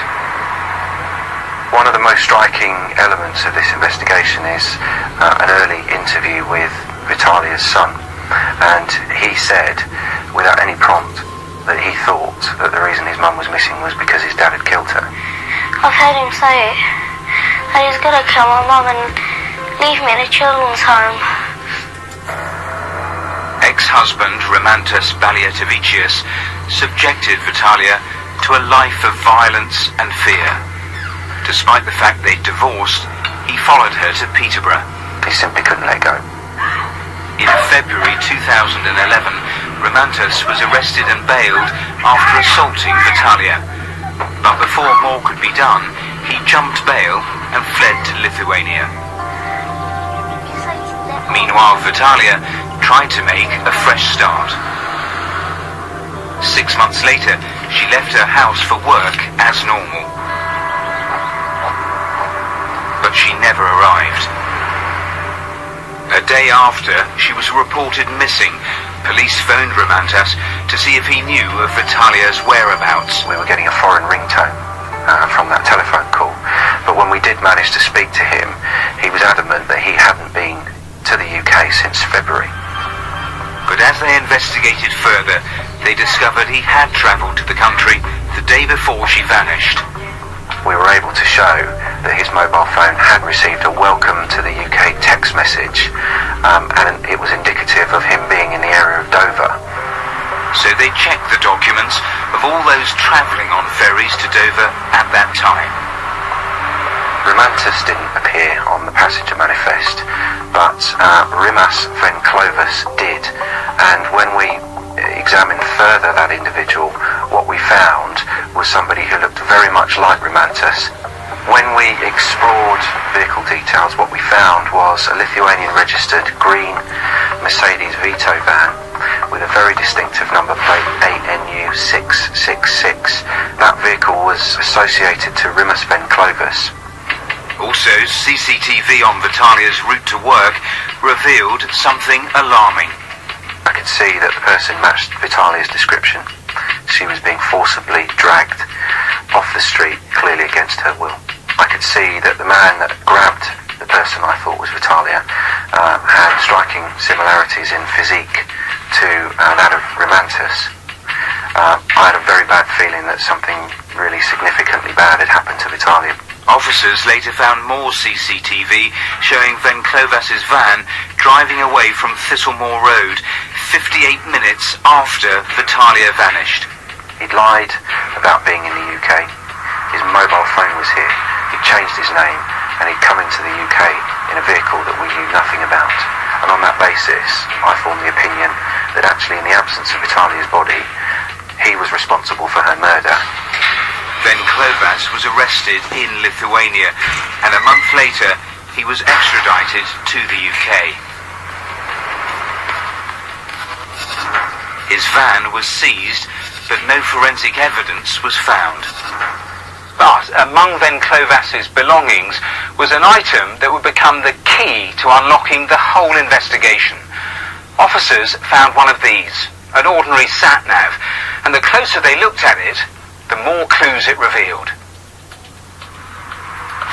One of the most striking elements of this investigation is an early interview with Vitalia's son, and he said, without any prompt, that he thought that the reason his mum was missing was because his dad had killed her. I've heard him say it, that he's gonna kill my mum and leave me in a children's home. Ex-husband Romantas Baliatavicius subjected Vitalia to a life of violence and fear. Despite the fact they'd divorced, he followed her to Peterborough. He simply couldn't let go. In February 2011, Romantas was arrested and bailed after assaulting Vitalia. But before more could be done, he jumped bail and fled to Lithuania. Meanwhile, Vitalia tried to make a fresh start. 6 months later, she left her house for work as normal. But she never arrived. A day after she was reported missing, police phoned Romantas to see if he knew of Vitalia's whereabouts. We were getting a foreign ringtone from that telephone call, but when we did manage to speak to him, he was adamant that he hadn't been to the UK since February. But as they investigated further, they discovered he had travelled to the country the day before she vanished. We were able to show that his mobile phone had received a welcome to the UK text message, and it was indicative of him being in the area of Dover. So they checked the documents of all those travelling on ferries to Dover at that time. Romantas didn't appear on the passenger manifest, but Rimas Venclovas did, and when we examined further that individual, what we found was somebody who looked very much like Romantas. When we explored vehicle details, what we found was a Lithuanian registered green Mercedes Vito van with a very distinctive number plate ANU 666. That vehicle was associated to Rimas Venclovas. Also, CCTV on Vitalia's route to work revealed something alarming. I could see that the person matched Vitalia's description. She was being forcibly dragged off the street, clearly against her will. I could see that the man that grabbed the person I thought was Vitalia had striking similarities in physique to that of Romantas. I had a very bad feeling that something really significantly bad had happened to Vitalia. Officers later found more CCTV showing Venclovas' van driving away from Thistlemore Road 58 minutes after Vitalia vanished. He'd lied about being in the UK. His mobile phone was here. He'd changed his name, and he'd come into the UK in a vehicle that we knew nothing about. And on that basis, I formed the opinion that actually in the absence of Vitalia's body, he was responsible for her murder. Venclovas was arrested in Lithuania, and a month later he was extradited to the UK. His van was seized, but no forensic evidence was found. But among Venclovas's belongings was an item that would become the key to unlocking the whole investigation. Officers found one of these, an ordinary sat-nav, and the closer they looked at it, the more clues it revealed.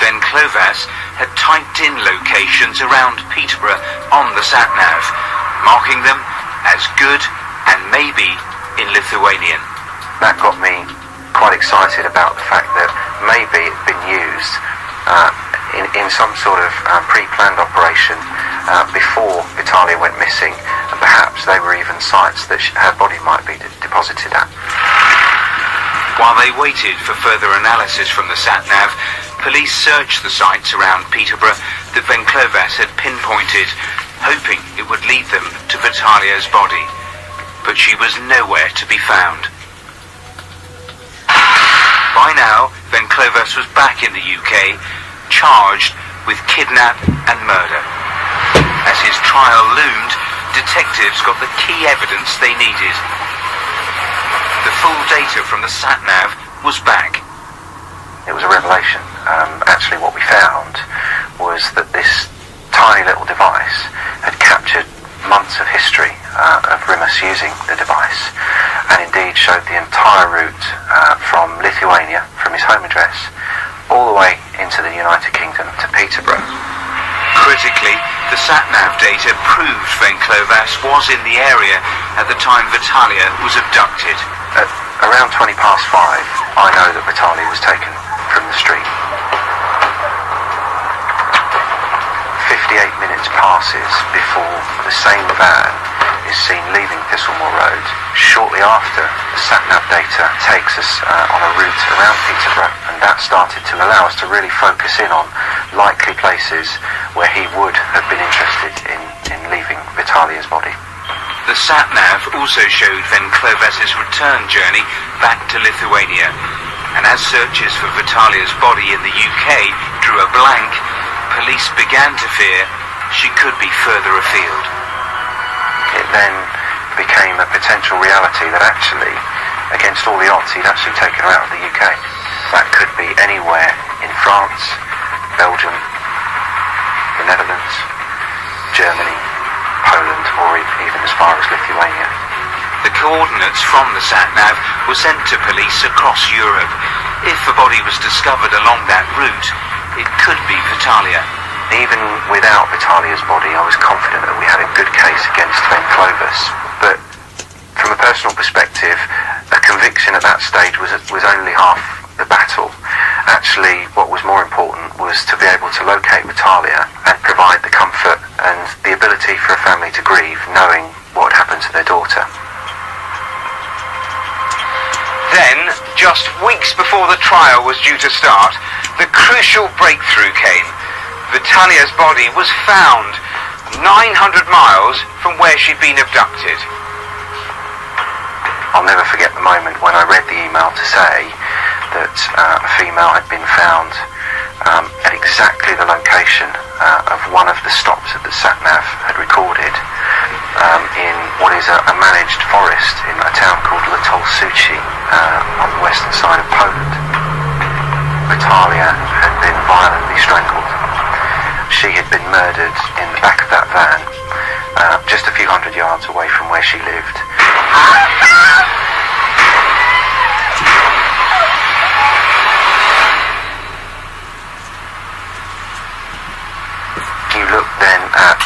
Venclovas had typed in locations around Peterborough on the sat-nav, marking them as good and maybe in Lithuanian. That got me quite excited about the fact that maybe it'd been used in some sort of pre-planned operation before Vitalia went missing, and perhaps they were even sites that her body might be deposited at. While they waited for further analysis from the sat-nav, police searched the sites around Peterborough that Venclovas had pinpointed, hoping it would lead them to Vitalia's body. But she was nowhere to be found. By now, Venclovas was back in the UK, charged with kidnap and murder. As his trial loomed, detectives got the key evidence they needed. The full data from the sat-nav was back. It was a revelation. Actually, what we found was that this tiny little device had captured months of history of Rimas using the device, and indeed showed the entire route from Lithuania, from his home address, all the way into the United Kingdom to Peterborough. Critically, the sat-nav data proved Venclovas was in the area at the time Vitalia was abducted. At around 5:20, I know that Vitalia was taken from the street. 58 minutes passes before the same van is seen leaving Thistlemore Road. Shortly after, the sat-nav data takes us on a route around Peterborough, and that started to allow us to really focus in on likely places where he would have been interested in leaving Vitalia's body. The sat-nav also showed Venclovas' return journey back to Lithuania, and as searches for Vitalia's body in the UK drew a blank, police began to fear she could be further afield. It then became a potential reality that actually, against all the odds, he'd actually taken her out of the UK. That could be anywhere in France, Belgium, the Netherlands, Germany, Poland, or even as far as Lithuania. The coordinates from the sat-nav were sent to police across Europe. If the body was discovered along that route, it could be Vitalia. Even without Vitalia's body, I was confident that we had a good case against Venclovas. But from a personal perspective, a conviction at that stage was only half the battle. Actually, what was more important was to be able to locate Vitalia and provide the comfort and the ability for a family to grieve, knowing what had happened to their daughter. Then, just weeks before the trial was due to start, the crucial breakthrough came. Vitalia's body was found 900 miles from where she'd been abducted. I'll never forget the moment when I read the email to say that a female had been found at exactly the location of one of the stops that the sat-nav had recorded in what is a managed forest in a town called Latol Suchi on the western side of Poland. Vitalia had been violently strangled. She had been murdered in the back of that van, just a few hundred yards away from where she lived. You look then at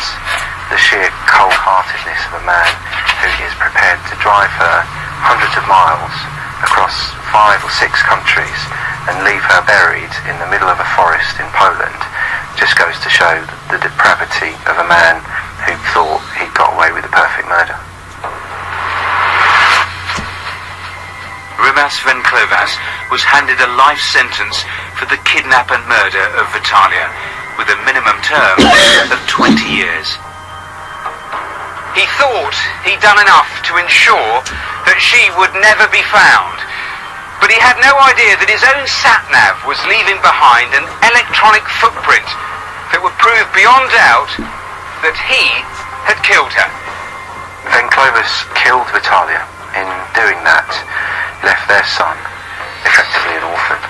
the sheer cold-heartedness of a man who is prepared to drive her hundreds of miles across 5 or 6 countries and leave her buried in the middle of a forest in Poland. Just goes to show the depravity of a man who thought he'd got away with a perfect murder. Rimas Venclovas was handed a life sentence for the kidnap and murder of Vitalia, with a minimum term of 20 years. He thought he'd done enough to ensure that she would never be found. But he had no idea that his own sat-nav was leaving behind an electronic footprint that would prove beyond doubt that he had killed her. Venclovas killed Vitalia. In doing that, left their son effectively an orphan.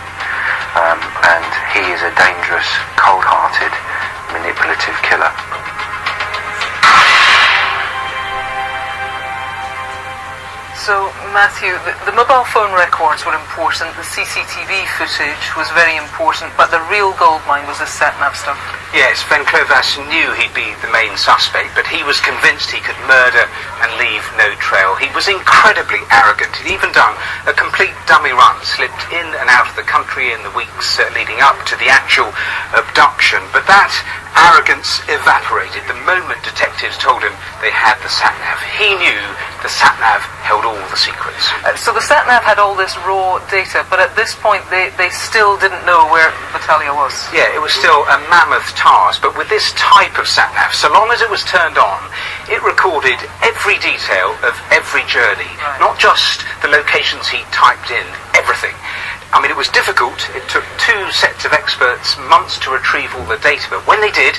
And he is a dangerous, cold-hearted, manipulative killer. So, Matthew, the mobile phone records were important, the CCTV footage was very important, but the real goldmine was the sat-nav stuff. Yes, Venclovas knew he'd be the main suspect, but he was convinced he could murder and leave no trail. He was incredibly arrogant. He'd even done a complete dummy run, slipped in and out of the country in the weeks leading up to the actual abduction. But that arrogance evaporated the moment detectives told him they had the sat-nav. He knew the sat-nav held all the secrets. So the sat-nav had all this raw data, but at this point they still didn't know where Vitalia was. Yeah, it was still a mammoth task, but with this type of sat-nav, so long as it was turned on, it recorded every detail of every journey, not just the locations he typed in, everything. I mean, it was difficult. It took 2 sets of experts months to retrieve all the data, but when they did,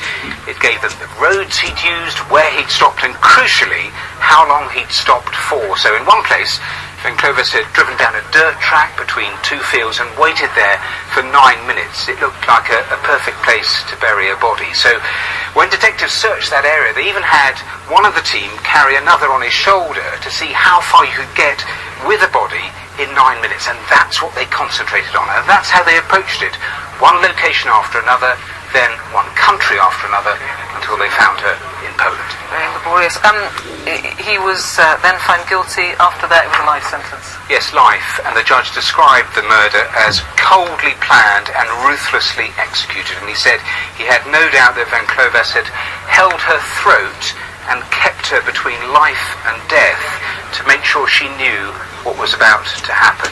it gave them the roads he'd used, where he'd stopped, and crucially, how long he'd stopped for. So in one place, Venclovas had driven down a dirt track between 2 fields and waited there for 9 minutes. It looked like a perfect place to bury a body. So when detectives searched that area, they even had one of the team carry another on his shoulder to see how far you could get with a body in 9 minutes, and that's what they concentrated on, and that's how they approached it. One location after another, then one country after another, until they found her in Poland. Very laborious. He was then found guilty. After that, it was a life sentence. Yes, life, and the judge described the murder as coldly planned and ruthlessly executed, and he said he had no doubt that Venclovas had held her throat and kept her between life and death to make sure she knew what was about to happen.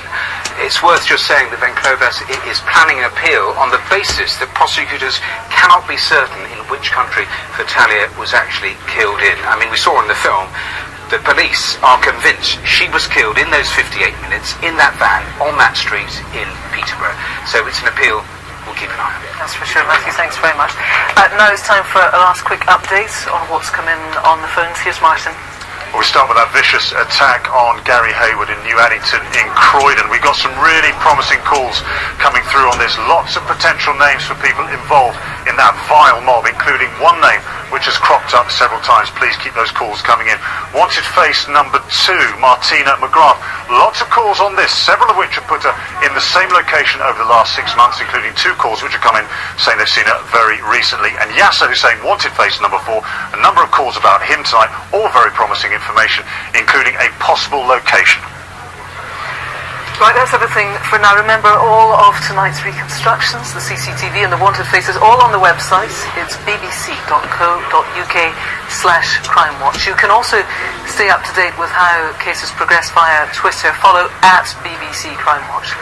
It's worth just saying that Venclovas is planning an appeal on the basis that prosecutors cannot be certain in which country Vitalia was actually killed in. I mean, we saw in the film, the police are convinced she was killed in those 58 minutes in that van on that street in Peterborough. So it's an appeal we'll keep an eye on. That's for sure, Matthew. Thanks very much. Now it's time for a last quick update on what's come in on the phones. Here's Martin. Well, we start with that vicious attack on Gary Hayward in New Addington in Croydon. We got some really promising calls coming through on this. Lots of potential names for people involved in that vile mob, including one name which has cropped up several times. Please keep those calls coming in. Wanted face number 2, Martina McGrath. Lots of calls on this, several of which have put her in the same location over the last 6 months, including 2 calls which have come in saying they've seen her very recently. And Yasser is saying wanted face number 4. A number of calls about him tonight, all very promising information, including a possible location. Right, that's everything for now. Remember, all of tonight's reconstructions, the CCTV and the wanted faces, all on the website. It's bbc.co.uk/crimewatch. You can also stay up to date with how cases progress via Twitter. Follow @BBC Crime Watch.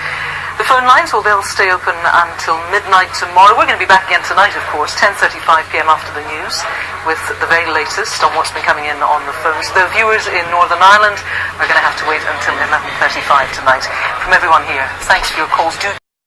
The phone lines, well, they'll stay open until midnight tomorrow. We're going to be back again tonight, of course, 10:35 p.m. after the news, with the very latest on what's been coming in on the phones. The viewers in Northern Ireland are going to have to wait until 11:35 tonight. From everyone here, thanks for your calls.